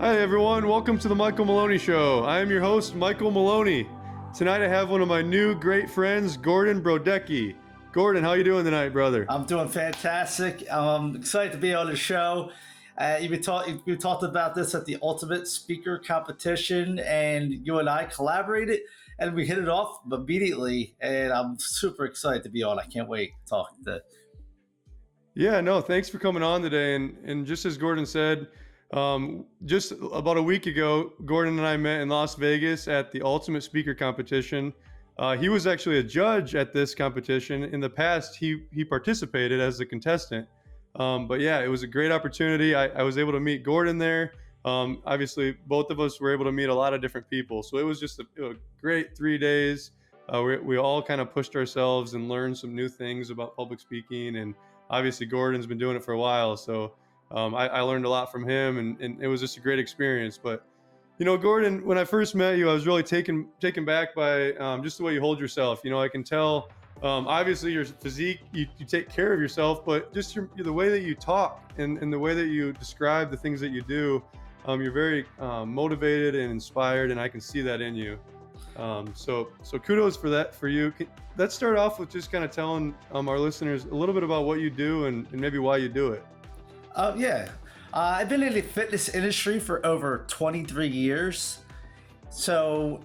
Hi everyone, welcome to the Michael Maloney Show. I am your host, Michael Maloney. Tonight I have one of my new great friends, Gordon Brodecki. Gordon, how you doing tonight, brother? I'm doing fantastic. I'm excited to be on the show. We talked about this at the Ultimate Speaker Competition, and you and I collaborated, and we hit it off immediately. And I'm super excited to be on. I can't wait to talk to. Yeah, no, thanks for coming on today. And just as Gordon said, just about a week ago, Gordon and I met in Las Vegas at the Ultimate Speaker Competition. He was actually a judge at this competition. In the past, he participated as a contestant. But yeah, it was a great opportunity. I was able to meet Gordon there. Obviously, both of us were able to meet a lot of different people. So it was just a great 3 days. We all kind of pushed ourselves and learned some new things about public speaking. And obviously, Gordon's been doing it for a while. So I learned a lot from him, and it was just a great experience. But Gordon, when I first met you, I was really taken back by just the way you hold yourself. I can tell. Obviously, your physique, you take care of yourself, but just the way that you talk and the way that you describe the things that you do, you're very motivated and inspired, and I can see that in you. So kudos for that for you. Let's start off with just kind of telling our listeners a little bit about what you do and maybe why you do it. Yeah. I've been in the fitness industry for over 23 years. So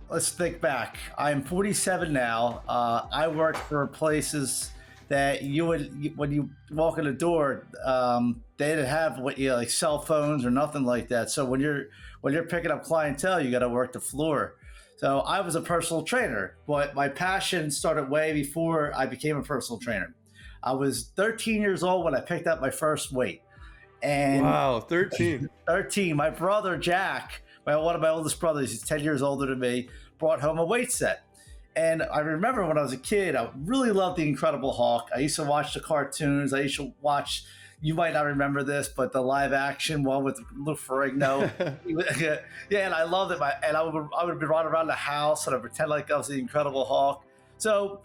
let's think back. I'm 47 now. I work for places that when you walk in the door, they didn't have like cell phones or nothing like that. So when you're picking up clientele, you got to work the floor. So I was a personal trainer, but my passion started way before I became a personal trainer. I was 13 years old when I picked up my first weight. And wow, 13. 13. My brother, Jack, one of my oldest brothers, he's 10 years older than me, brought home a weight set. And I remember when I was a kid, I really loved The Incredible Hulk. I used to watch the cartoons. I used to watch, you might not remember this, but the live action one with Lou Ferrigno. Yeah, and I loved it. And I would be running around the house and I'd pretend like I was The Incredible Hulk. So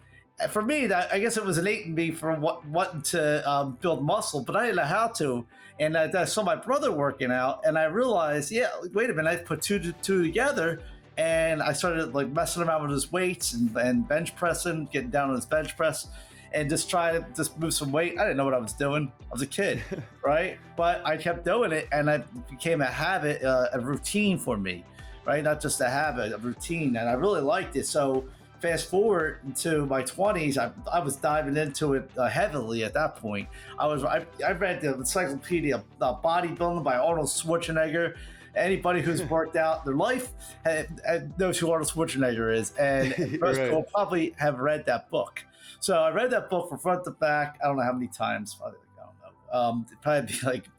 for me, I guess it was innate in me for wanting to build muscle, but I didn't know how to. And I saw my brother working out, and I realized, yeah, wait a minute, I put two together, and I started like messing around with his weights and bench pressing, getting down on his bench press, and just trying to just move some weight. I didn't know what I was doing. I was a kid, right? But I kept doing it, and it became a habit, a routine for me, right? Not just a habit, a routine, and I really liked it. So fast forward to my 20s, I was diving into it heavily at that point. I read the encyclopedia Bodybuilding by Arnold Schwarzenegger. Anybody who's worked out their life knows who Arnold Schwarzenegger is, and most Right. people probably have read that book. So I read that book from front to back. I don't know how many times. I don't know. It'd probably be like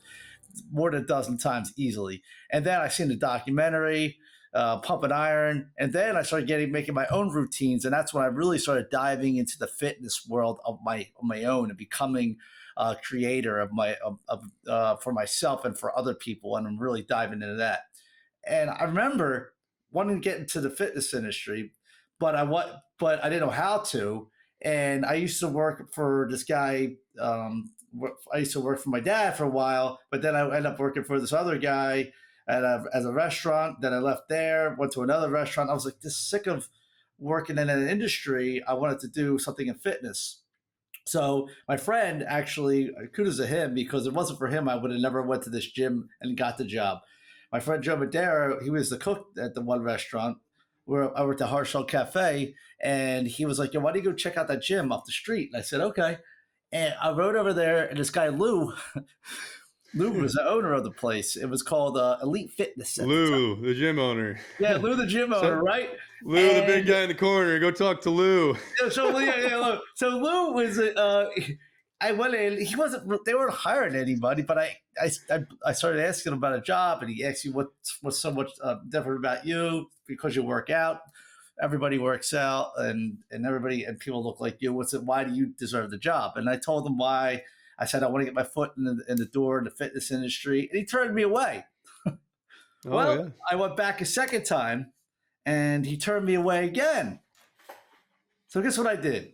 more than a dozen times easily. And then I seen the documentary, Pump and Iron, and then I started making my own routines, and that's when I really started diving into the fitness world of my own and becoming a creator for myself and for other people, and I'm really diving into that. And I remember wanting to get into the fitness industry, but I didn't know how to. And I used to work for this guy. I used to work for my dad for a while, but then I ended up working for this other guy as a restaurant. Then I left there, went to another restaurant. I was like just sick of working in an industry. I wanted to do something in fitness. So my friend, actually, kudos to him, because if it wasn't for him, I would have never went to this gym and got the job. My friend Joe Madera, he was the cook at the one restaurant where I worked at Hard Shell Cafe, and he was like, "Yo, why don't you go check out that gym off the street?" And I said, "Okay." And I rode over there, and this guy Lou, Lou was the owner of the place. It was called Elite Fitness. Lou, the gym owner. Yeah, Lou, the gym owner, right? Lou, the big guy in the corner. Go talk to Lou. So Lou was. I went in. He wasn't. They weren't hiring anybody, but I started asking him about a job, and he asked me what's so much different about you because you work out. Everybody works out, and people look like you. Why do you deserve the job? And I told him why. I said I want to get my foot in the door in the fitness industry, and he turned me away. Yeah. I went back a second time, and he turned me away again. So guess what I did?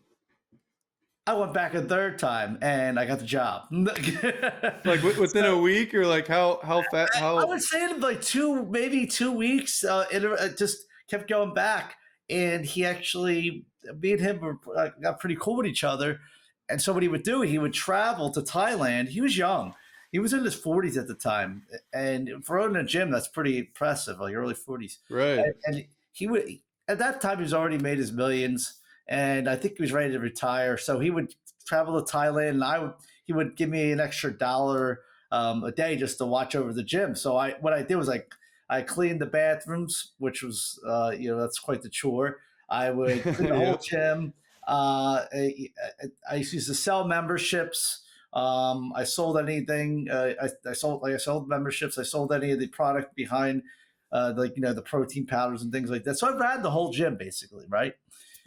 I went back a third time and I got the job. Like within So a week, or like how fat I how would say in like maybe 2 weeks. It just kept going back, and he actually, me and him were, got pretty cool with each other. And so what he would do, he would travel to Thailand. He was young; he was in his 40s at the time, and for owning a gym, that's pretty impressive, like early 40s. right. And he would, at that time, he's already made his millions, and I think he was ready to retire. So he would travel to Thailand, and he would give me an extra dollar a day just to watch over the gym. So what I did was I cleaned the bathrooms, which was that's quite the chore. I would clean the whole Yep. gym. I used to sell memberships. I sold anything. I sold memberships. I sold any of the product behind, like the protein powders and things like that. So I've had the whole gym basically, right?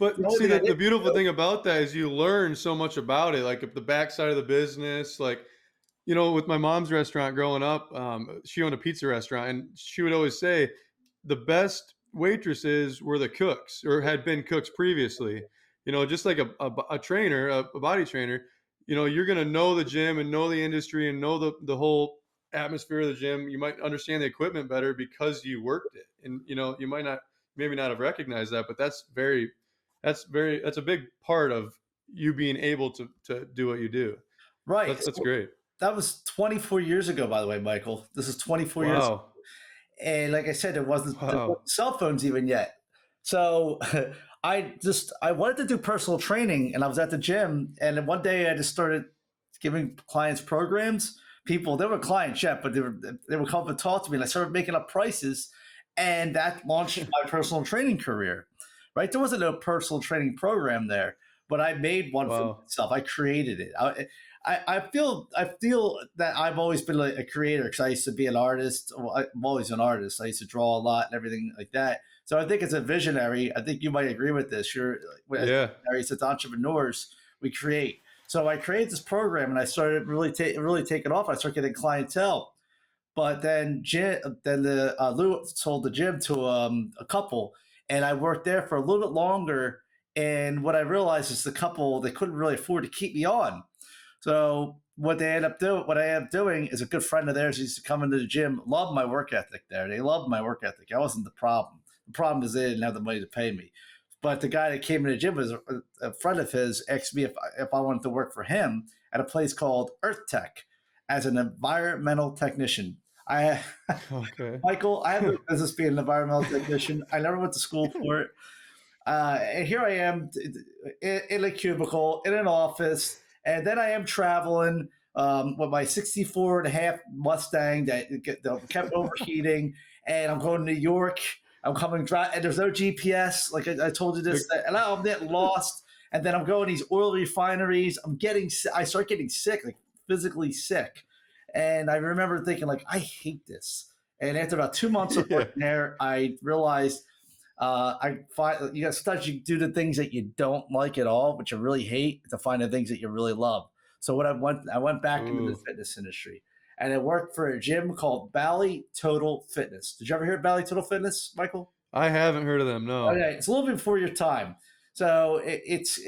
The But only see, thing I the didn't beautiful do, thing about that is you learn so much about it. Like if the backside of the business, like, you know, with my mom's restaurant growing up, she owned a pizza restaurant, and she would always say the best waitresses were the cooks or had been cooks previously. You know, just like a trainer, a body trainer, you know, you're going to know the gym and know the industry and know the whole atmosphere of the gym. You might understand the equipment better because you worked it. And, you know, you might not, maybe not have recognized that, but that's a big part of you being able to do what you do. right? That's So great. that was 24 years ago, by the way, Michael. This is 24 years. Wow. And like I said, there Wow. wasn't cell phones even yet. So I wanted to do personal training, and I was at the gym, and then one day I just started giving clients programs. People, they were clients yet, but they were coming to talk to me, and I started making up prices, and that launched my personal training career. Right, there wasn't no personal training program there, but I made one for Wow. myself. I created it. I feel that I've always been like a creator because I used to be an artist. Well, I'm always an artist. I used to draw a lot and everything like that. So I think as a visionary, I think you might agree with this. You're as Yeah. visionaries, as entrepreneurs, we create. So I created this program and I started really taking off. I started getting clientele. But then Lou sold the gym to a couple, and I worked there for a little bit longer. And what I realized is the couple, they couldn't really afford to keep me on. So what I ended up doing is a good friend of theirs used to come into the gym, loved my work ethic there. They loved my work ethic. I wasn't the problem. The problem is they didn't have the money to pay me. But the guy that came in the gym was a friend of his, asked me if I wanted to work for him at a place called Earth Tech as an environmental technician. I Okay. Michael, I have no business being an environmental technician. I never went to school for it. And here I am in a cubicle in an office, and then I am traveling with my 64 and a half Mustang that kept overheating, and I'm going to New York. I'm coming dry, and there's no GPS. Like I told you this, Like, and I'm getting lost. And then I'm going to these oil refineries. I start getting sick, like physically sick. And I remember thinking, like, I hate this. And after about 2 months of yeah. working there, I realized I find you got sometimes you do the things that you don't like at all, but you really hate, to find the things that you really love. So I went back into the Ooh. fitness industry, and I worked for a gym called Bally Total Fitness. Did you ever hear of Bally Total Fitness, Michael? I haven't heard of them, no. Okay, it's a little bit before your time. So it's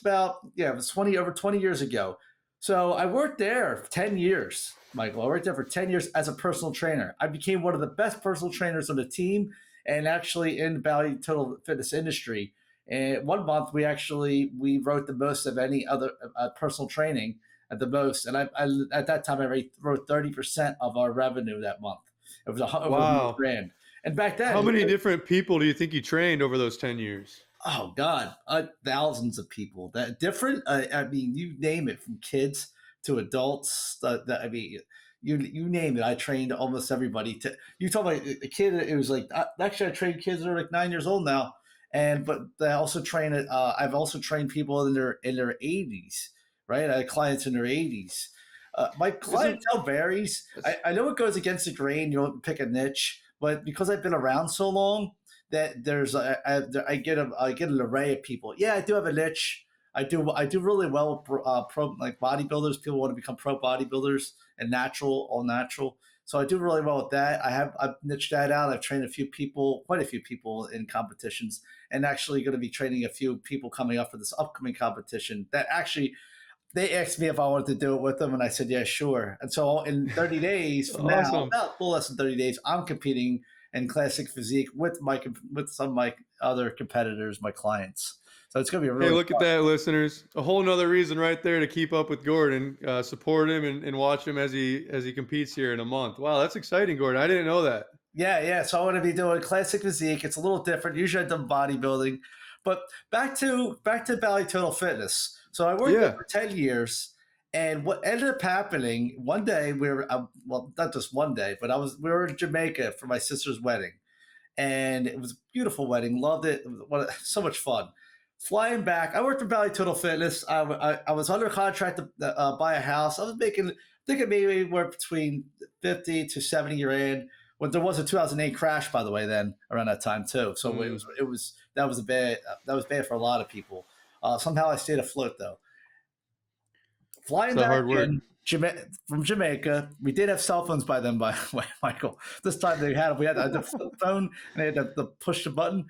about, yeah, it was 20 years ago. So I worked there for 10 years, Michael. I worked there for 10 years as a personal trainer. I became one of the best personal trainers on the team and actually in the Valley Total Fitness industry. And one month we wrote the most of any other personal training at the most. And I at that time I wrote 30% of our revenue that month. It was over 100 Wow. grand. And back How then, many different people do you think you trained over those 10 years? oh God, thousands of people that different. I mean, you name it, from kids to adults. I mean, you name it. I trained almost everybody. You talk about a kid. It was like, actually I trained kids that are like 9 years old now, but I also train it. I've also trained people in their 80s. Right, I had clients in their 80s. My Isn't clientele varies. that's I know it goes against the grain. You don't pick a niche, but because I've been around so long, that I get an array of people. Yeah, I do have a niche. I do really well with pro like bodybuilders. People want to become pro bodybuilders and all natural. So I do really well with that. I've niched that out. I've trained a few people, quite a few people in competitions, and actually going to be training a few people coming up for this upcoming competition. That actually they asked me if I wanted to do it with them, and I said, yeah, sure. And so in 30 days from now, Awesome. about a little less than 30 days, I'm competing in classic physique with some of my other competitors, my clients. So it's going to be Hey, really look at fun. that, listeners. A whole nother reason right there to keep up with Gordon, support him and watch him as he competes here in a month. Wow, that's exciting, Gordon. I didn't know that. Yeah, yeah. So I'm going to be doing classic physique. It's a little different. Usually I've done bodybuilding, but back to Bally Total Fitness. So I worked there Yeah. for 10 years, and what ended up happening one day we were well, not just one day, but we were in Jamaica for my sister's wedding, and it was a beautiful wedding. Loved it. So much fun. Flying back, I worked for Bally Total Fitness. I was under contract to buy a house. I was making, I think it maybe were between 50 to 70 grand. When there was a 2008 crash, by the way, then around that time too. So Mm, it was that was bad for a lot of people. Somehow I stayed afloat though. it's Flying that back hard work. in from Jamaica, we did have cell phones by then. By Michael, this time they had we had the flip phone and they had to push the button.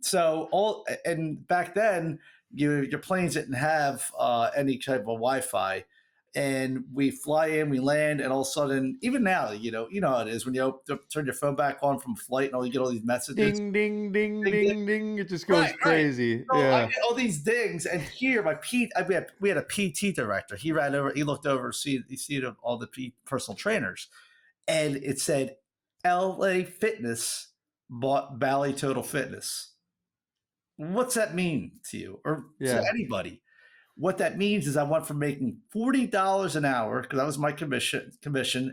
So back then your planes didn't have any type of Wi-Fi, and we fly in, we land, and all of a sudden, even now, you know how it is when you turn your phone back on from flight and all you get all these messages. Ding, ding, ding, Ding, ding. ding, ding. It just Right, goes right. crazy. So I Yeah. get all these dings, and here we had a PT director. He ran over, he looked over, see all the personal trainers, and it said, "LA Fitness bought Bally Total Fitness." What's that mean to you or to Yeah. anybody? What that means is I went from making $40 an hour because that was my commission,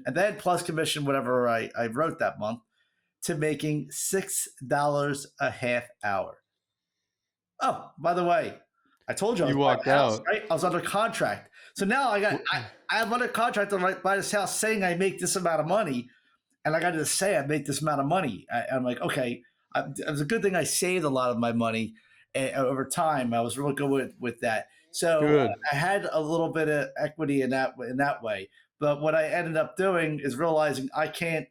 and then plus commission whatever I wrote that month to making $6 a half hour. Oh, by the way, I told you I was You buying walked a house, out. right? I was under contract. So now I have under contract to buy this house saying I make this amount of money, and I got to say I make this amount of money. I'm like, okay, it was a good thing I saved a lot of my money over time. I was really good with that. So Good. I had a little bit of equity in that way. But what I ended up doing is realizing I can't.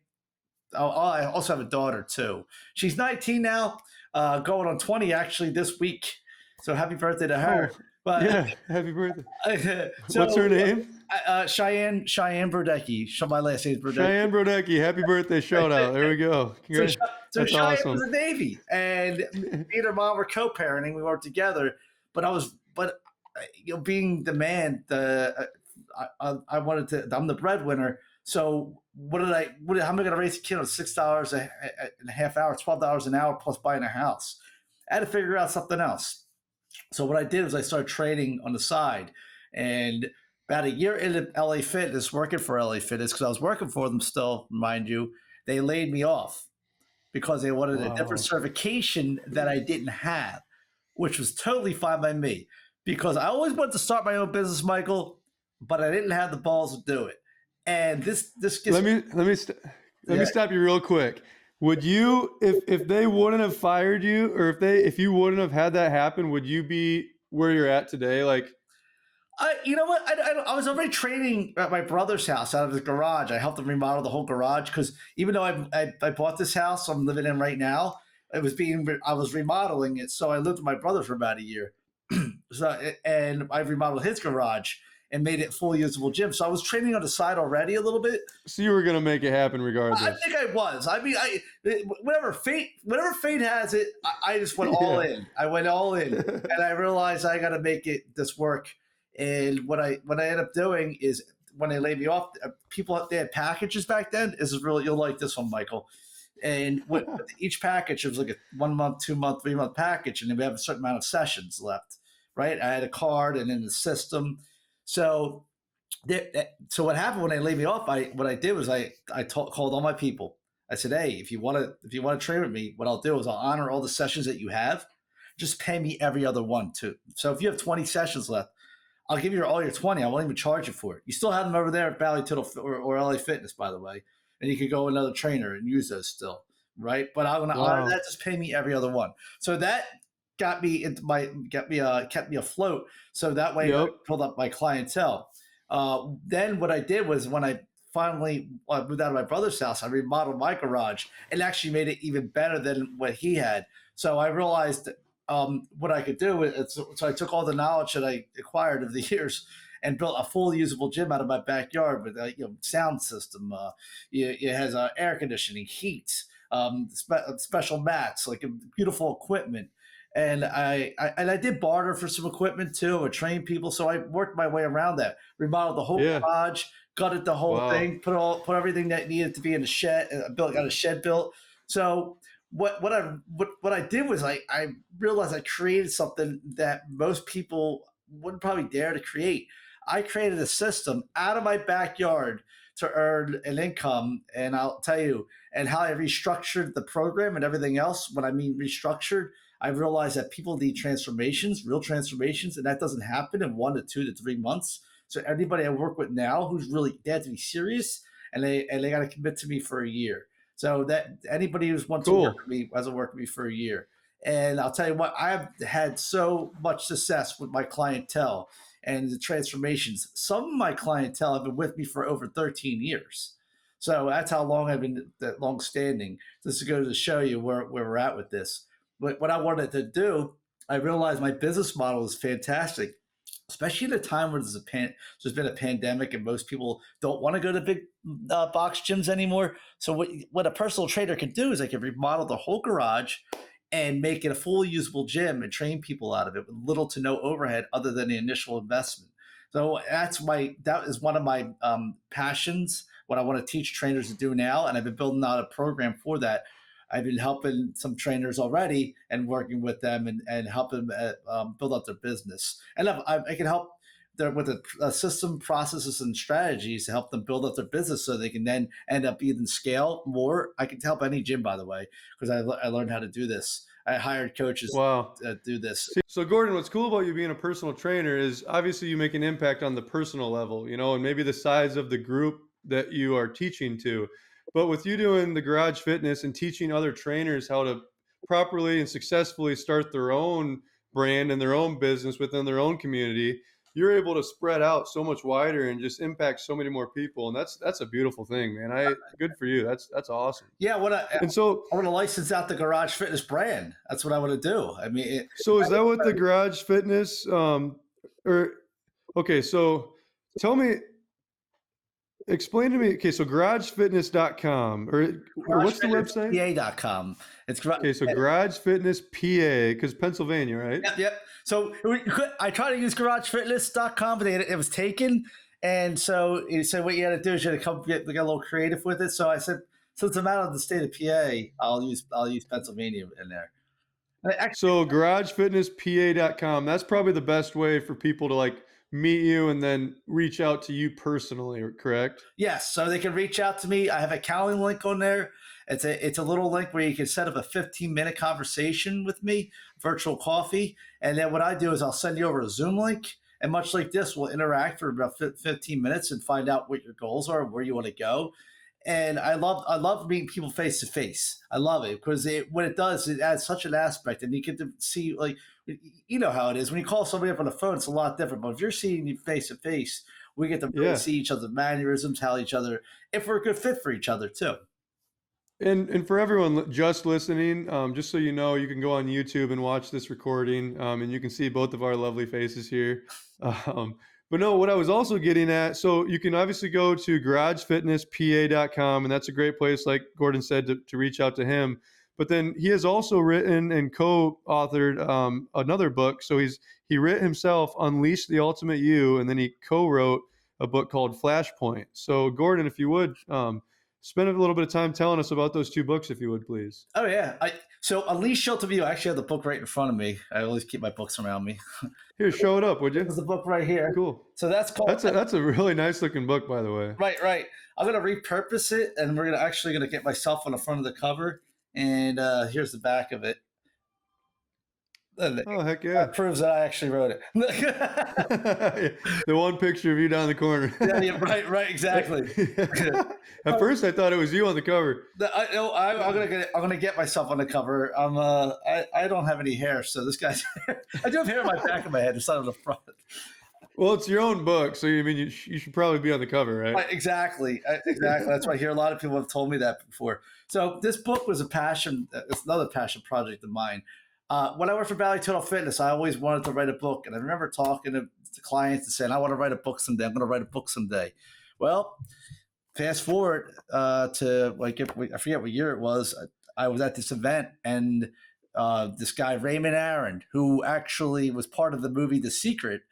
I also have a daughter too. She's 19 now, going on 20 actually this week. So happy birthday to her. Oh, But yeah. Happy birthday. What's so her name? Cheyenne Burdecki. My last name is Burdecki. Cheyenne Brodecki. Happy birthday shout out. There we go. So, Congrats. so That's Cheyenne awesome. was a Navy, and me and her mom were co-parenting. We worked together, but being the man, I wanted to. I'm the breadwinner, so how am I going to raise a kid on $6 and a half hour, $12 an hour plus buying a house? I had to figure out something else. So what I did was I started trading on the side, and about a year into LA Fitness, working for LA Fitness because I was working for them still, mind you, they laid me off because they wanted a different Wow. certification that I didn't have, which was totally fine by me because I always wanted to start my own business, Michael, but I didn't have the balls to do it. And this gets Let me yeah. stop you real quick. Would you, if they wouldn't have fired you, or if you wouldn't have had that happen, would you be where you're at today? Like, You know what? I was already training at my brother's house out of his garage. I helped him remodel the whole garage because even though I bought this house I'm living in right now, I was remodeling it. So I lived with my brother for about a year. And I remodeled his garage and made it full usable gym. So I was training on the side already a little bit. so you were gonna make it happen I regardless. think I was. I mean, whatever fate has it, I just went all Yeah. in. I went all in, and I realized I got to make this work. And what I ended up doing is when they laid me off, people they had packages back then. This is really you'll like this one, Michael. And with each package, it was like a 1 month, 2 month, 3 month package, and then we have a certain amount of sessions left. Right? I had a card and in the system. So so what happened when they laid me off? What I did was called all my people. I said, hey, if you want to train with me, what I'll do is I'll honor all the sessions that you have. Just pay me every other one too. So if you have 20 sessions left, I'll give you all your 20. I won't even charge you for it. You still have them over there at Bally Tittle or LA Fitness, by the way, and you could go another trainer and use those still, right? But I'm going to honor Wow. that. Just pay me every other one. So that got me into my kept me afloat. So that way I Yep. built up my clientele. Then what I did was when I finally moved out of my brother's house, I remodeled my garage and actually made it even better than what he had. So I realized what I could do. So I took all the knowledge that I acquired over the years and built a full usable gym out of my backyard with a sound system. It has air conditioning, heat, special mats, like beautiful equipment. And I did barter for some equipment too. I trained people, so I worked my way around that. Remodeled the whole Yeah. garage, gutted the whole Wow. thing, put everything that needed to be in the shed, got a shed built. So what I did was I realized I created something that most people wouldn't probably dare to create. I created a system out of my backyard to earn an income, and I'll tell you, and how I restructured the program and everything else. When I mean restructured, I realized that people need transformations, real transformations, and that doesn't happen in 1 to 2 to 3 months. So anybody I work with now who's really they have to be serious, and they got to commit to me for a year. So that anybody who's wants to work Cool. with me hasn't worked with me for a year. And I'll tell you what, I've had so much success with my clientele and the transformations. Some of my clientele have been with me for over 13 years. So that's how long I've been that long standing. Just to go to show you where we're at with this. But what I wanted to do, I realized my business model is fantastic, especially at a time where there's been a pandemic and most people don't want to go to big box gyms anymore. So what a personal trainer can do is I can remodel the whole garage and make it a fully usable gym and train people out of it with little to no overhead other than the initial investment. So that is one of my passions. What I want to teach trainers to do now, and I've been building out a program for that. I've been helping some trainers already and working with them and helping them build out their business. And I can help with the system, processes, and strategies to help them build up their business so they can then end up even scale more. I can help any gym, by the way, because I learned how to do this. I hired coaches Wow. to do this. So Gordon, what's cool about you being a personal trainer is obviously you make an impact on the personal level, and maybe the size of the group that you are teaching to. But with you doing the garage fitness and teaching other trainers how to properly and successfully start their own brand and their own business within their own community, you're able to spread out so much wider and just impact so many more people. And that's a beautiful thing, man. Good for you. That's awesome. Yeah, And so I want to license out the Garage Fitness brand. That's what I want to do. I mean, so is that what the garage fitness or okay, so tell me, explain to me. Okay, so garagefitness.com or what's the website? GarageFitnessPA.com. It's Okay, so Garage Fitness PA, because Pennsylvania, right? Yep. So I tried to use GarageFitness.com, but it was taken. And so he said, what you got to do is you got to get a little creative with it. So I said, since I'm out of the state of PA, I'll use Pennsylvania in there. Actually, So garagefitnesspa.com, that's probably the best way for people to like meet you and then reach out to you personally, correct? yes. So they can reach out to me. I have a Calendar link on there. It's a little link where you can set up a 15-minute conversation with me, virtual coffee. And then what I do is I'll send you over a Zoom link. And much like this, we'll interact for about 15 minutes and find out what your goals are, where you want to go. And I love meeting people face to face. I love it because what it does, it adds such an aspect, and you get to see like you know how it is when you call somebody up on the phone. It's a lot different, but if you're seeing you face to face, we get to really Yeah. see each other's mannerisms, how each other, if we're a good fit for each other too. And for everyone just listening, just so you know, you can go on YouTube and watch this recording, and you can see both of our lovely faces here. Um, but no, what I was also getting at, so you can obviously go to garagefitnesspa.com, and that's a great place, like Gordon said, to reach out to him. But then he has also written and co-authored another book. So he wrote himself Unleash the Ultimate You, and then he co-wrote a book called Flashpoint. So Gordon, if you would. Spend a little bit of time telling us about those two books, if you would, please. Oh yeah, so Unleash Shelter View. I actually have the book right in front of me. I always keep my books around me. Here, show it up, would There's you? the book right here. Cool. So that's called That's a really nice looking book, by the way. right. I'm gonna repurpose it, and we're gonna get myself on the front of the cover. And here's the back of it. And Oh, heck yeah. that proves that I actually wrote it. The one picture of you down the corner. Yeah, right, exactly. At first, I thought it was you on the cover. I'm gonna get myself on the cover. I don't have any hair, so this guy's. I do have hair on my back of my head instead of the front. Well, it's your own book, so you mean you should probably be on the cover, right? Exactly, exactly. That's why I hear a lot of people have told me that before. So this book was a passion. It's another passion project of mine. When I worked for Valley Total Fitness, I always wanted to write a book, and I remember talking to clients and saying, "I want to write a book someday. I'm going to write a book someday." Well, fast forward to like I forget what year it was. I was at this event, and this guy Raymond Aaron, who actually was part of the movie The Secret,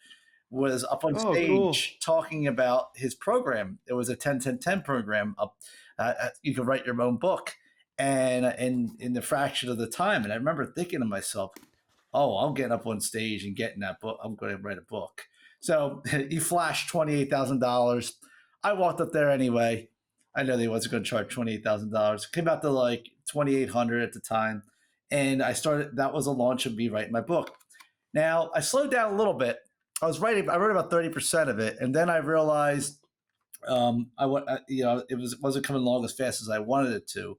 was up on Oh, cool. stage talking about his program. It was a 10-10-10 program. Up, you could write your own book, and in the fraction of the time. And I remember thinking to myself, "Oh, I'm getting up on stage and getting that book. I'm going to write a book." So he flashed $28,000. I walked up there anyway. I know they wasn't going to charge $28,000. Came out to like 2,800 at the time, and I started. That was a launch of me writing my book. Now I slowed down a little bit. I was writing. I wrote about 30% of it, and then I realized it wasn't coming along as fast as I wanted it to,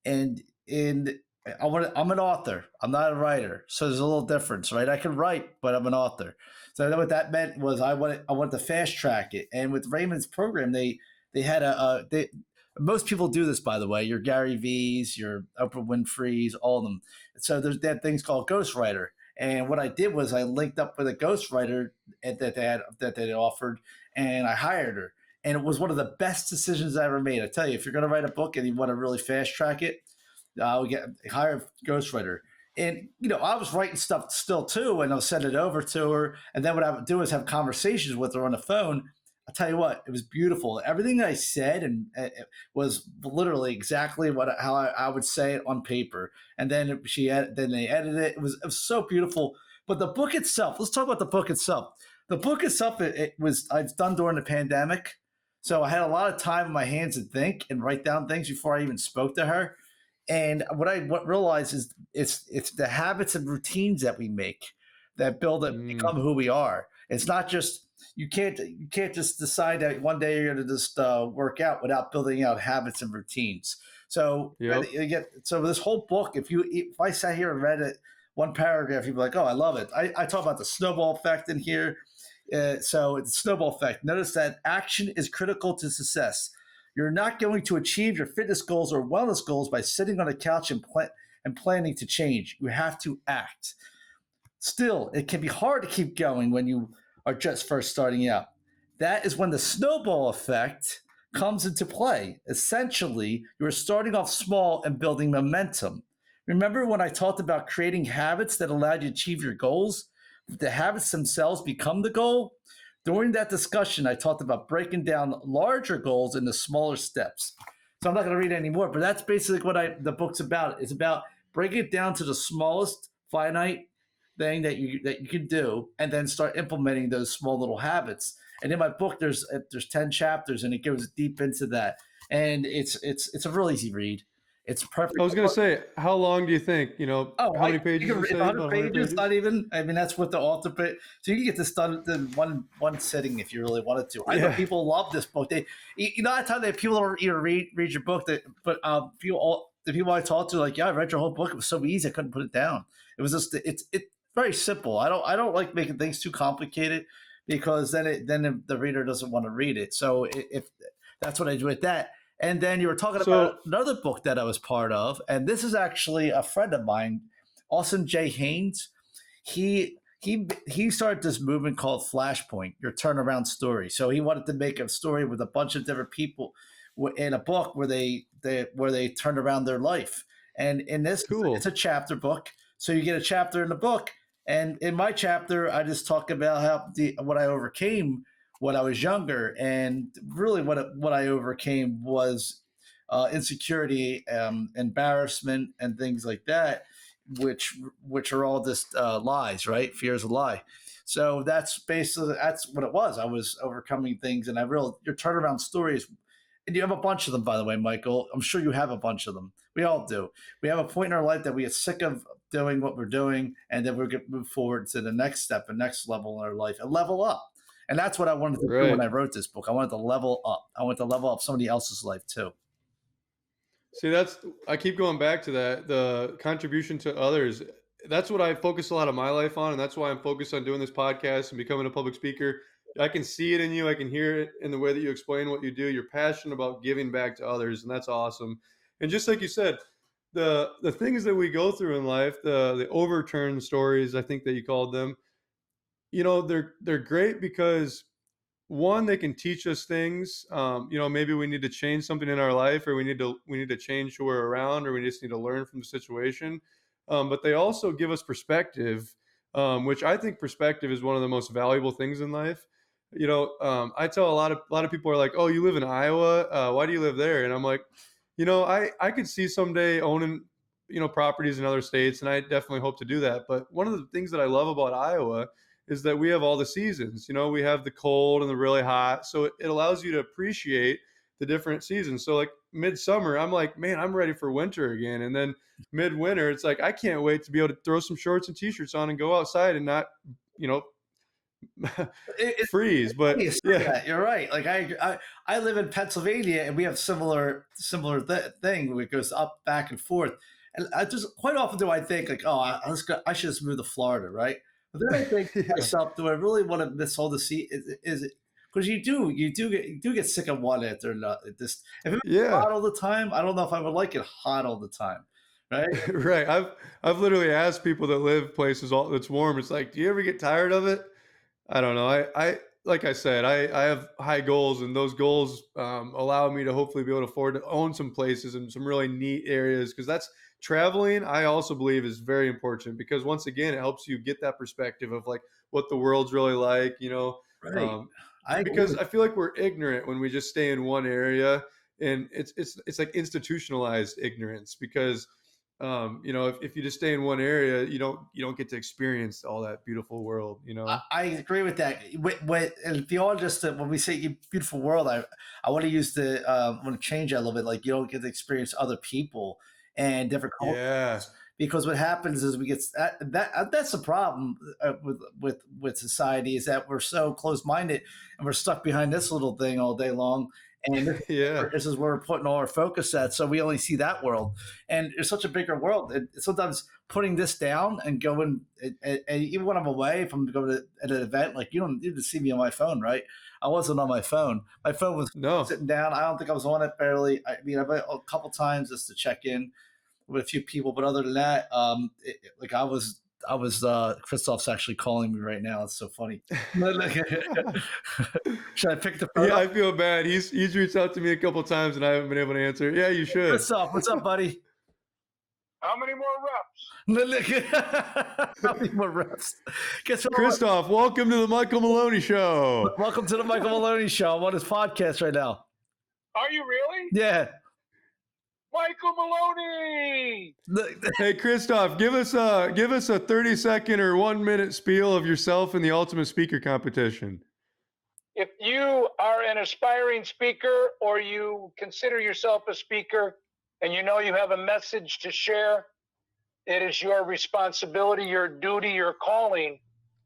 and in I'm an author. I'm not a writer, so there's a little difference, right? I can write, but I'm an author. So what that meant was I wanted to fast track it, and with Raymond's program, they had they most people do this, by the way. Your Gary V's, your Oprah Winfrey's, all of them. So they have things called ghostwriter. And what I did was I linked up with a ghostwriter that they had offered, and I hired her. And it was one of the best decisions I ever made. I tell you, if you're going to write a book and you want to really fast track it, we get hire a ghostwriter. And I was writing stuff still too, and I'll send it over to her. And then what I would do is have conversations with her on the phone. I'll tell you what, it was beautiful. Everything I said and it was literally exactly how I would say it on paper. And then then they edited it. It was so beautiful. But the book itself, let's talk about the book itself. The book itself, it was I've done during the pandemic, so I had a lot of time in my hands to think and write down things before I even spoke to her. And what realized is it's the habits and routines that we make that build it Mm, become who we are. It's not just you can't just decide that one day you're going to just work out without building out habits and routines. So yep. this whole book, if I sat here and read it one paragraph, you'd be like, "Oh, I love it." I talk about the snowball effect in here. So it's snowball effect. Notice that action is critical to success. You're not going to achieve your fitness goals or wellness goals by sitting on a couch and planning to change. You have to act. Still, it can be hard to keep going when you are just first starting out. That is when the snowball effect comes into play. Essentially, you're starting off small and building momentum. Remember when I talked about creating habits that allow you to achieve your goals? The habits themselves become the goal. During that discussion, I talked about breaking down larger goals into smaller steps. So I'm not going to read anymore, but that's basically what the book's about. It's about breaking it down to the smallest finite thing that you can do, and then start implementing those small little habits. And in my book, there's 10 chapters, and it goes deep into that. And it's a real easy read. It's I perfect. was gonna say, how long do you think? Oh, How many you pages can you read say? 100 About 100 pages, pages? not even. I mean, that's what the author put. So you can get this done in one sitting if you really wanted to. I know Yeah. people love this book. I tell that people don't even read your book. But the people I talked to, like, yeah, I read your whole book. It was so easy, I couldn't put it down. It was just it's very simple. I don't like making things too complicated because then the reader doesn't want to read it. So if that's what I do with that. And then you were talking about So, another book that I was part of, and this is actually a friend of mine, Austin J. Haynes. He started this movement called Flashpoint, your turnaround story. So he wanted to make a story with a bunch of different people in a book where they turned around their life. And in this, it's cool. a chapter book. So you get a chapter in the book, and in my chapter, I just talk about what I overcame when I was younger, and really what I overcame was insecurity, embarrassment, and things like that, which are all just lies, right? Fear is a lie. So that's what it was. I was overcoming things, and your turnaround stories. And you have a bunch of them, by the way, Michael. I'm sure you have a bunch of them. We all do. We have a point in our life that we get sick of doing what we're doing, and then we're going to move forward to the next step, the next level in our life, and level up. And that's what I wanted to do when Right. I wrote this book. I wanted to level up. I wanted to level up somebody else's life too. See, I keep going back to that, the contribution to others. That's what I focus a lot of my life on, and that's why I'm focused on doing this podcast and becoming a public speaker. I can see it in you. I can hear it in the way that you explain what you do. You're passionate about giving back to others, and that's awesome. And just like you said, the things that we go through in life, the overturn stories, I think that you called them, they're great because one, they can teach us things. Maybe we need to change something in our life, or we need to change who we're around, or we just need to learn from the situation. But they also give us perspective, which I think perspective is one of the most valuable things in life. I tell a lot of people are like, "Oh, you live in Iowa? Why do you live there?" And I'm like, I could see someday owning properties in other states, and I definitely hope to do that. But one of the things that I love about Iowa is that we have all the seasons. We have the cold and the really hot. So it allows you to appreciate the different seasons. So like midsummer, I'm like, man, I'm ready for winter again. And then midwinter, it's like, I can't wait to be able to throw some shorts and t-shirts on and go outside and not, you know, freeze. It's funny But you say yeah, that. You're right. Like I live in Pennsylvania, and we have similar thing where it goes up, back, and forth. And I just quite often do I think like, oh, I should just move to Florida, right? But then I think to yeah, myself, do I really want to miss all the sea? Is it because you do get sick of one after another. If it's yeah. hot all the time, I don't know if I would like it hot all the time, right? Right. I've literally asked people that live places that's warm. It's like, do you ever get tired of it? I don't know. I like I said, I have high goals, and those goals allow me to hopefully be able to afford to own some places and some really neat areas, because that's traveling. I also believe is very important, because once again, it helps you get that perspective of like what the world's really like. Right. Um, I agree because with I feel like we're ignorant when we just stay in one area, and it's like institutionalized ignorance, because if you just stay in one area, you don't get to experience all that beautiful world. I agree with that. And if you all just when we say beautiful world, I want to use want to change that a little bit. Like you don't get to experience other people and different Yeah. cultures, because what happens is we get that's the problem with society, is that we're so close minded and we're stuck behind this little thing all day long. And Yeah. this is where we're putting all our focus at. So we only see that world, and it's such a bigger world. And sometimes putting this down and going, and even when I'm away, if I'm going to at an event, like you don't need to see me on my phone, right? I wasn't on my phone. My phone was No. sitting down. I don't think I was on it barely. I mean, I've a couple times just to check in with a few people, but other than that, like I was Christoph's actually calling me right now. It's so funny. Should I pick the phone Yeah, up? I feel bad. He's reached out to me a couple times and I haven't been able to answer. Yeah, you should. Christoph, what's up, buddy? How many more reps? How many more reps? Guess what? Christoph, welcome to the Michael Maloney Show. Welcome to the Michael Maloney Show. I'm on his podcast right now. Are you really? Yeah. Michael Maloney! Hey, Christoph, give us a 30-second or 1 minute spiel of yourself in the Ultimate Speaker Competition. If you are an aspiring speaker, or you consider yourself a speaker and you know you have a message to share, it is your responsibility, your duty, your calling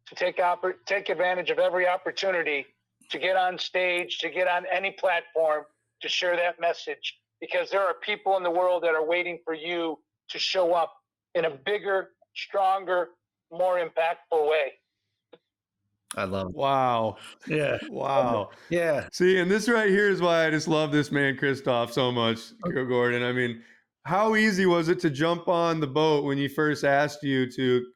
to take advantage of every opportunity to get on stage, to get on any platform, to share that message. Because there are people in the world that are waiting for you to show up in a bigger, stronger, more impactful way. I love it. Wow. Yeah. Wow. Yeah. See, and this right here is why I just love this man, Christoph, so much, Gordon. I mean, how easy was it to jump on the boat when he first asked you to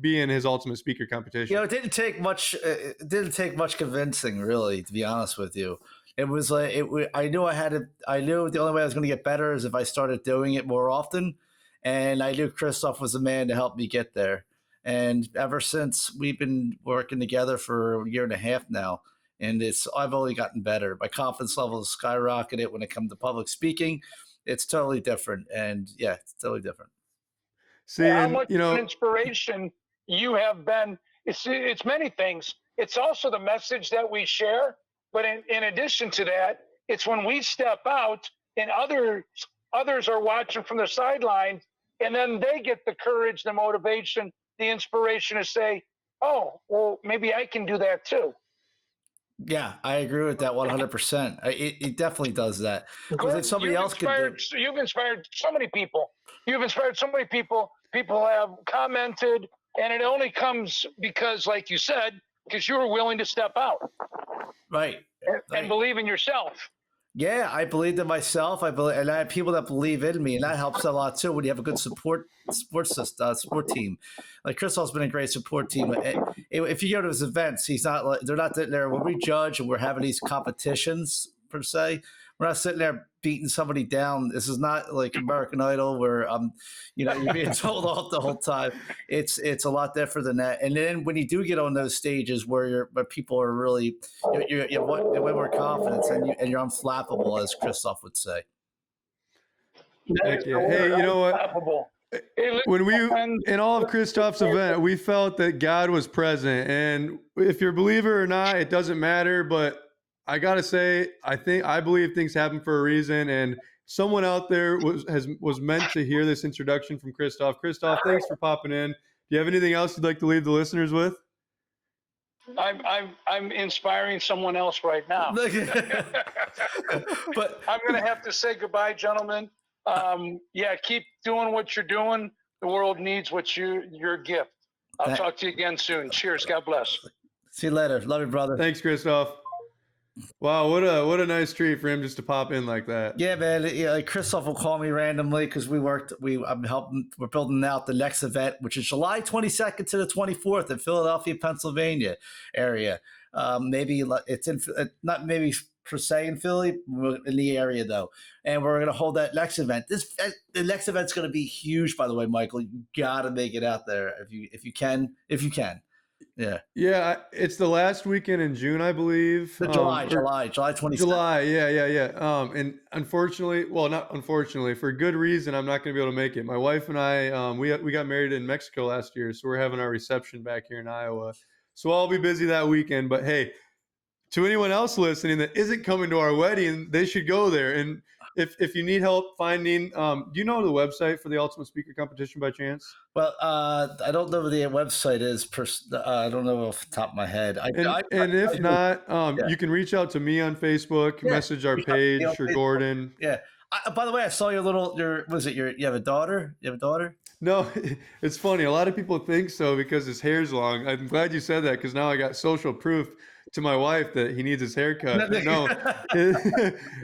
be in his Ultimate Speaker Competition? It didn't take much. It didn't take much convincing, really, to be honest with you. It was like I knew I had to. I knew the only way I was going to get better is if I started doing it more often, and I knew Christoph was the man to help me get there. And ever since, we've been working together for a year and a half now, and I've only gotten better. My confidence level has skyrocketed when it comes to public speaking. It's totally different, and yeah, it's totally different. See, How and much of an inspiration you have been. It's many things. It's also the message that we share. But in addition to that, it's when we step out and others are watching from the sidelines, and then they get the courage, the motivation, the inspiration to say, oh, well, maybe I can do that too. Yeah, I agree with that 100%. It definitely does that, because if somebody else could do it. You've inspired so many people. You've inspired so many people. People have commented, and it only comes because, like you said, because you were willing to step out Right. and believe in yourself. Yeah, I believed in myself. I believe, and I have people that believe in me, and that helps a lot too. When you have a good support team, like Christophe's been a great support team. If you go to his events, he's not like they're not sitting there when we judge and we're having these competitions per se. We're not sitting there beating somebody down. This is not like American Idol where you're being told off the whole time. It's a lot different than that. And then when you do get on those stages where people are really you have way more confidence and you're unflappable, as Christoph would say. Heck yeah. Hey, you know what? Unflappable. Hey, When we listen, in all of Christoph's event, we felt that God was present, and if you're a believer or not, it doesn't matter. But I gotta say, I believe things happen for a reason, and someone out there was meant to hear this introduction from Christoph. Christoph, thanks for popping in. Do you have anything else you'd like to leave the listeners with? I'm inspiring someone else right now. But I'm going to have to say goodbye, gentlemen. Yeah, keep doing what you're doing. The world needs your gift. I'll talk to you again soon. Cheers. God bless. see you later. Love you, brother. Thanks, Christoph. Wow, what a nice treat for him just to pop in like that. Yeah, man. Yeah, like Christoph will call me randomly because I'm helping. We're building out the next event, which is July 22nd to the 24th in Philadelphia, Pennsylvania area. Maybe it's in not maybe per se in Philly, in the area though. And we're gonna hold that next event. The next event's gonna be huge, by the way, Michael. You gotta make it out there if you can. Yeah. Yeah, it's the last weekend in June, I believe. July 22nd. July, yeah. And unfortunately, well, not unfortunately, for good reason, I'm not going to be able to make it. My wife and I, we got married in Mexico last year, so we're having our reception back here in Iowa. So I'll be busy that weekend. But hey, to anyone else listening that isn't coming to our wedding, they should go there. And if you need help finding, do you know the website for the Ultimate Speaker Competition by chance? Well, I don't know what the website is. I don't know off the top of my head. If not, you can reach out to me on Facebook, message our page or Gordon. Yeah. By the way, I saw you have a daughter? You have a daughter? No, it's funny. A lot of people think so because his hair's long. I'm glad you said that because now I got social proof to my wife that he needs his haircut. But no,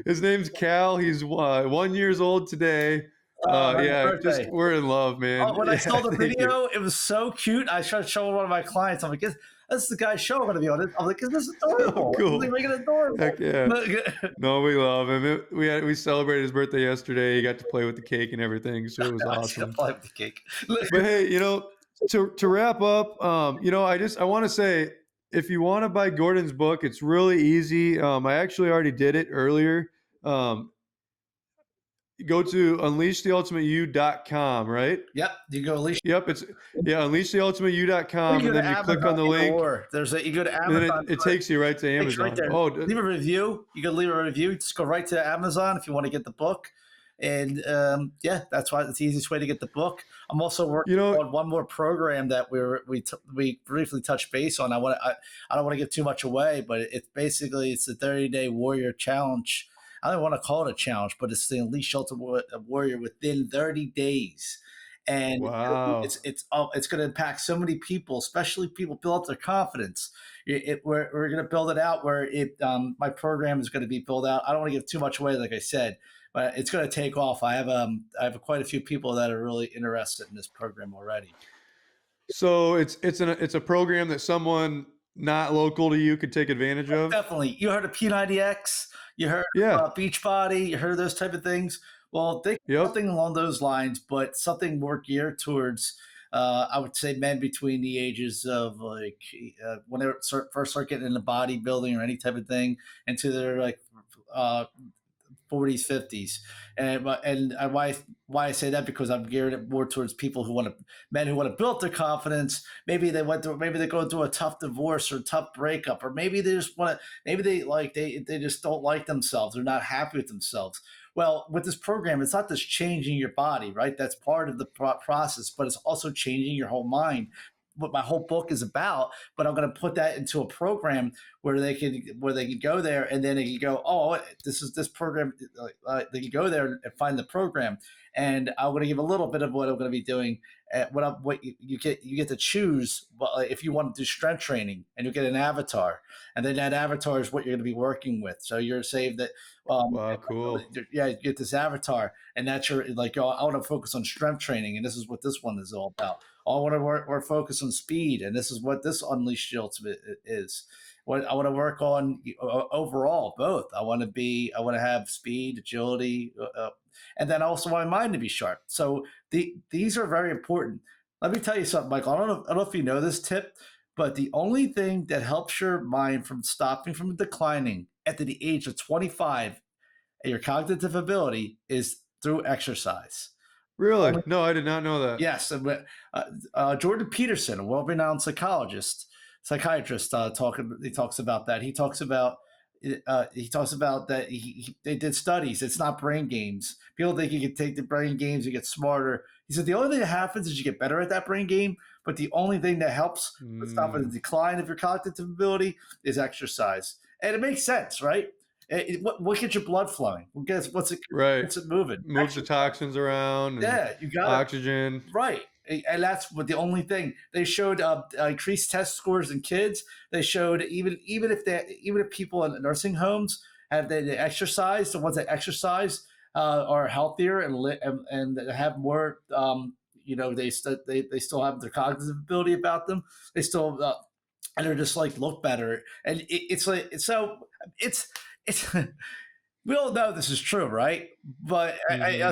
his name's Cal. He's 1 year old today. We're in love, man. When I saw the video, it was so cute. I tried to show one of my clients. I'm like, that's the guy's show I'm going to be on it. I'm like, isn't this adorable? Cool. Make it adorable. Heck yeah. No, we love him. We celebrated his birthday yesterday. He got to play with the cake and everything, so it was awesome. Play with the cake. But hey, to wrap up, I want to say, if you want to buy Gordon's book, it's really easy. I actually already did it earlier. Go to unleashtheultimateyou.com, right? Yep. You go unleash. Yep. It's unleashtheultimeteyou.com, and then you click on the link. You go to Amazon. And it takes you right to Amazon. Right leave a review. You can leave a review. Just go right to Amazon if you want to get the book. And that's why it's the easiest way to get the book. I'm also working on one more program that we briefly touched base on. I don't want to give too much away, but it's the 30-day warrior challenge. I don't want to call it a challenge, but it's the Unleash Ultimate Warrior within 30 days. And wow. It's going to impact so many people, especially people build up their confidence. We're going to build it out where my program is going to be built out. I don't want to give too much away, like I said, but it's going to take off. I have quite a few people that are really interested in this program already. So it's a program that someone not local to you could take advantage of? Definitely. You heard of P90X? You heard of Beachbody? You heard of those type of things? Well, think something along those lines, but something more geared towards, I would say, men between the ages of when they first start getting into bodybuilding or any type of thing, into their 40s, 50s, and why I say that, because I'm geared it more towards people men who want to build their confidence. Maybe they go through a tough divorce or tough breakup, or maybe they just they just don't like themselves. They're not happy with themselves. Well, with this program, it's not just changing your body, right? That's part of the process, but it's also changing your whole mind. What my whole book is about, but I'm going to put that into a program where they can go there, and then they can go, this program. They can go there and find the program, and I'm going to give a little bit of what I'm going to be doing, what you get to choose. Well, if you want to do strength training, and you get an avatar, and then that avatar is what you're going to be working with. So you're saved that. Wow, cool. Yeah, you get this avatar, and that's your like. Oh, I want to focus on strength training, and this is what this one is all about. Oh, I want to work or focus on speed, and this is what this unleashed ultimate is. What I want to work on overall, both. I want to have speed, agility, and then I also want my mind to be sharp. So these are very important. Let me tell you something, Michael. I don't know if you know this tip, but the only thing that helps your mind from stopping from declining at the age of 25 and your cognitive ability is through exercise. Really? No, I did not know that. Yes, Jordan Peterson, a world-renowned psychiatrist, he talks about that. He talks about that they did studies. It's not brain games. People think you can take the brain games, you get smarter. He said the only thing that happens is you get better at that brain game, but the only thing that helps with stopping the decline of your cognitive ability is exercise. And it makes sense, right? What gets your blood flowing? What's Right. it moving? Moves the toxins around. And Yeah, you got oxygen. right, and that's what the only thing they showed increased test scores in kids. They showed even if people in nursing homes have they exercise, the ones that exercise are healthier and have more. They still have their cognitive ability about them. They still and they're just like look better, and it's like it's we all know this is true, right? But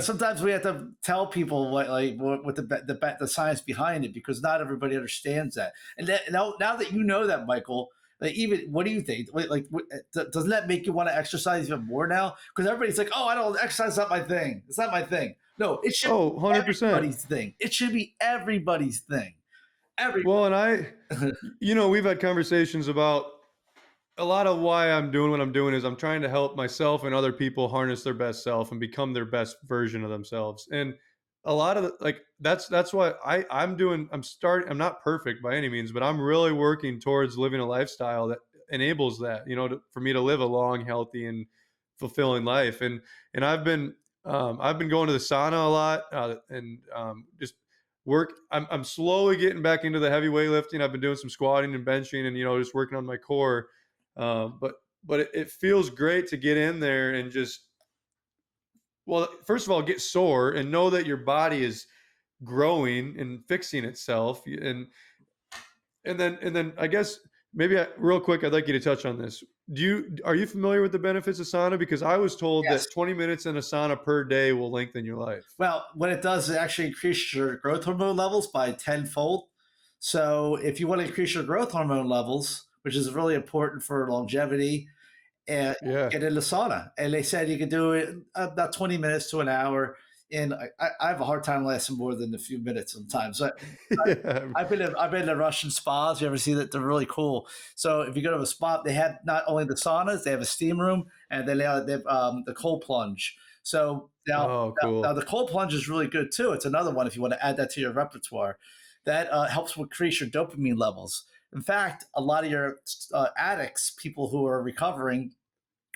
sometimes we have to tell people what the science behind it, because not everybody understands that. And now that you know that, Michael, even what do you think? Doesn't that make you want to exercise even more now? Because everybody's like, "Oh, I don't exercise. It's not my thing. It's not my thing." No, it should be 100%. everybody's thing. It should be everybody's thing. Well, and we've had conversations about a lot of why I'm doing what I'm doing is I'm trying to help myself and other people harness their best self and become their best version of themselves. And a lot of that's what I'm not perfect by any means, but I'm really working towards living a lifestyle that enables that, for me to live a long, healthy and fulfilling life. And I've been going to the sauna a lot, and just work. I'm slowly getting back into the heavy weightlifting. I've been doing some squatting and benching and, just working on my core. But it feels great to get in there and just, well, first of all, get sore and know that your body is growing and fixing itself. And then I guess real quick, I'd like you to touch on this. Are you familiar with the benefits of sauna? Because I was told Yes. that 20 minutes in a sauna per day will lengthen your life. Well, what it does is actually increase your growth hormone levels by tenfold. So if you want to increase your growth hormone levels, which is really important for longevity, and Yeah. get in the sauna. And they said you could do it about 20 minutes to an hour. And I have a hard time lasting more than a few minutes sometimes. Yeah. I've been to Russian spas. You ever see that? They're really cool. So if you go to a spa, they have not only the saunas, they have a steam room, and then they have the cold plunge. So Cool. now the cold plunge is really good too. It's another one if you want to add that to your repertoire. That helps increase your dopamine levels. In fact, a lot of your addicts, people who are recovering,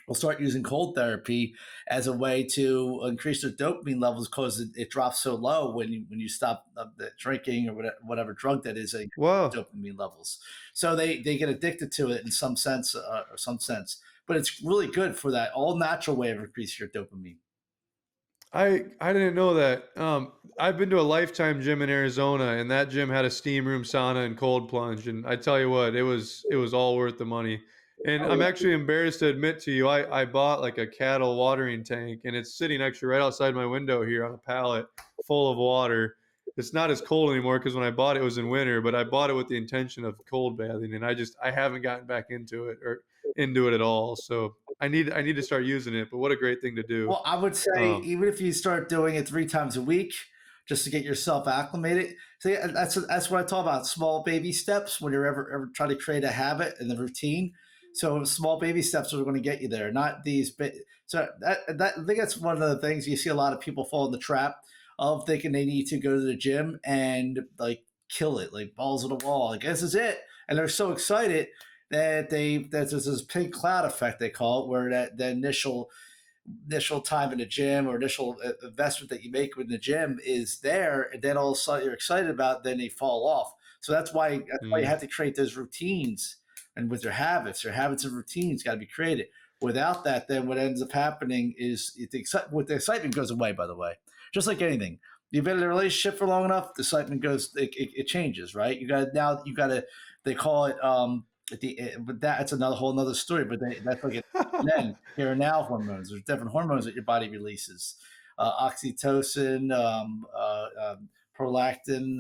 will start using cold therapy as a way to increase their dopamine levels, because it drops so low when you stop the drinking or whatever drug that is, Wow. dopamine levels. So they get addicted to it in some sense, but it's really good for that all natural way of increasing your dopamine. I didn't know that. I've been to a Lifetime gym in Arizona, and that gym had a steam room, sauna, and cold plunge. And I tell you what, it was all worth the money. And I'm actually embarrassed to admit to you, I bought like a cattle watering tank, and it's sitting actually right outside my window here on a pallet full of water. It's not as cold anymore because when I bought it was in winter, but I bought it with the intention of cold bathing, and I haven't gotten back into it at all. So I need to start using it. But what a great thing to do. Well, I would say even if you start doing it 3 times a week, just to get yourself acclimated. See, that's what I talk about, small baby steps when you're ever trying to create a habit and the routine. So small baby steps are going to get you there, not these. So I think that's one of the things you see a lot of people fall in the trap of thinking they need to go to the gym and like kill it, like balls on the wall. Like this is it, and they're so excited that there's this pink cloud effect they call it, where that the initial initial time in the gym or initial investment that you make in the gym is there, and then all of a sudden you're excited about it, then they fall off. So that's why you Mm. have to create those routines, and with your habits and routines got to be created. Without that, then what ends up happening is the excitement goes away. By the way, just like anything, you've been in a relationship for long enough, the excitement goes, it changes, right? You got to, they call it but that's another whole another story. But that's like then here and now hormones. There's different hormones that your body releases, oxytocin, prolactin.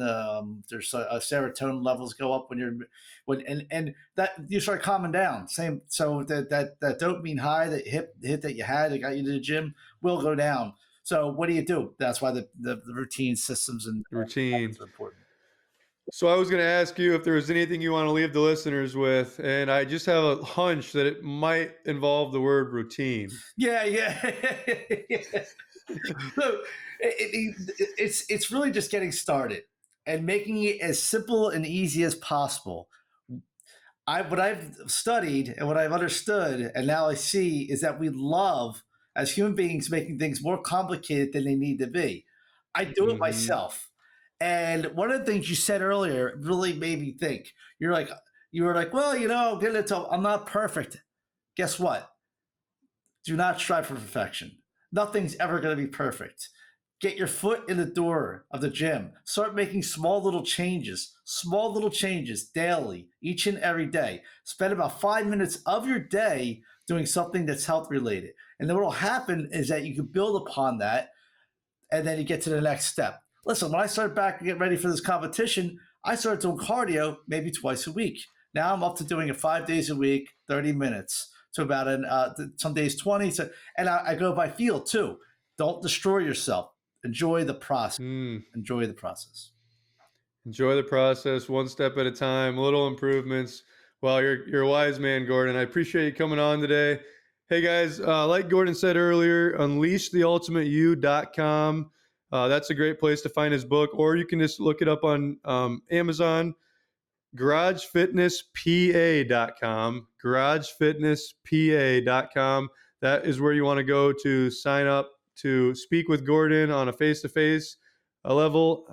There's serotonin levels go up and that you start calming down. Same, so that dopamine high that hit that you had that got you to the gym will go down. So what do? That's why the routine systems and Routine. habits are important. So I was going to ask you if there was anything you want to leave the listeners with, and I just have a hunch that it might involve the word routine. Yeah. So it's really just getting started and making it as simple and easy as possible. What I've studied and what I've understood, and now I see, is that we love as human beings making things more complicated than they need to be. I do it Mm-hmm. myself. And one of the things you said earlier really made me think. You were like, well, I'm not perfect. Guess what? Do not strive for perfection. Nothing's ever going to be perfect. Get your foot in the door of the gym. Start making small little changes daily, each and every day. Spend about 5 minutes of your day doing something that's health related. And then what will happen is that you can build upon that, and then you get to the next step. Listen, when I started back to get ready for this competition, I started doing cardio maybe twice a week. Now I'm up to doing it 5 days a week, 30 minutes to about some days 20. And I go by feel too. Don't destroy yourself. Enjoy the process. Mm. Enjoy the process. Enjoy the process, one step at a time, little improvements. Well, you're a wise man, Gordon. I appreciate you coming on today. Hey guys, like Gordon said earlier, unleashtheultimateyou.com. That's a great place to find his book, or you can just look it up on Amazon. GarageFitnessPA.com. GarageFitnessPA.com. That is where you want to go to sign up to speak with Gordon on a face-to-face level.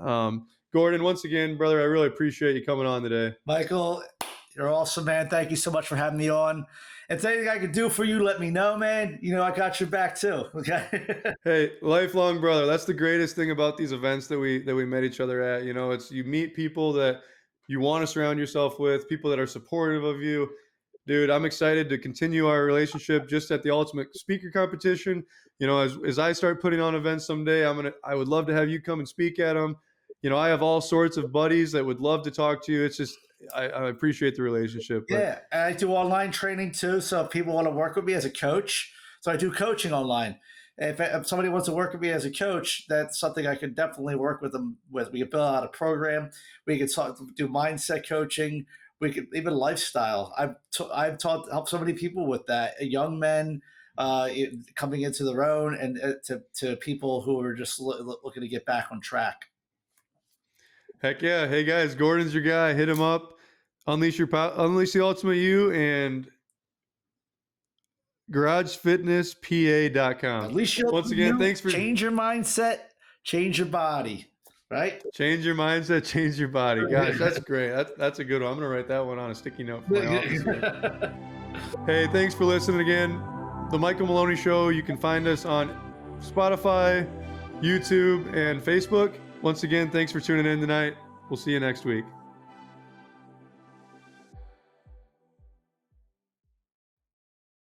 Gordon, once again, brother, I really appreciate you coming on today. Michael, you're awesome, man. Thank you so much for having me on. If there's anything I can do for you, let me know, man. I got your back too. Okay. Hey, lifelong brother. That's the greatest thing about these events that we met each other at. It's you meet people that you want to surround yourself with, people that are supportive of you. Dude, I'm excited to continue our relationship just at the Ultimate Speaker Competition. As I start putting on events someday, I would love to have you come and speak at them. I have all sorts of buddies that would love to talk to you. It's just I appreciate the relationship. Yeah, and I do online training too. So if people want to work with me as a coach, so I do coaching online. If somebody wants to work with me as a coach, that's something I could definitely work with them with. We could build out a program. We could do mindset coaching. We could even lifestyle. I've helped so many people with that. Young men coming into their own, and to people who are just looking to get back on track. Heck yeah. Hey guys, Gordon's your guy. Hit him up. Unleash the ultimate you and GarageFitnessPA.com. Unleash your Once again, thanks for change your mindset, change your body, right? change your mindset, change your body. Gosh, that's great. That's a good one. I'm gonna write that one on a sticky note for my office here. Hey, thanks for listening again. The Michael Maloney Show. You can find us on Spotify, YouTube, and Facebook. Once again, thanks for tuning in tonight. We'll see you next week.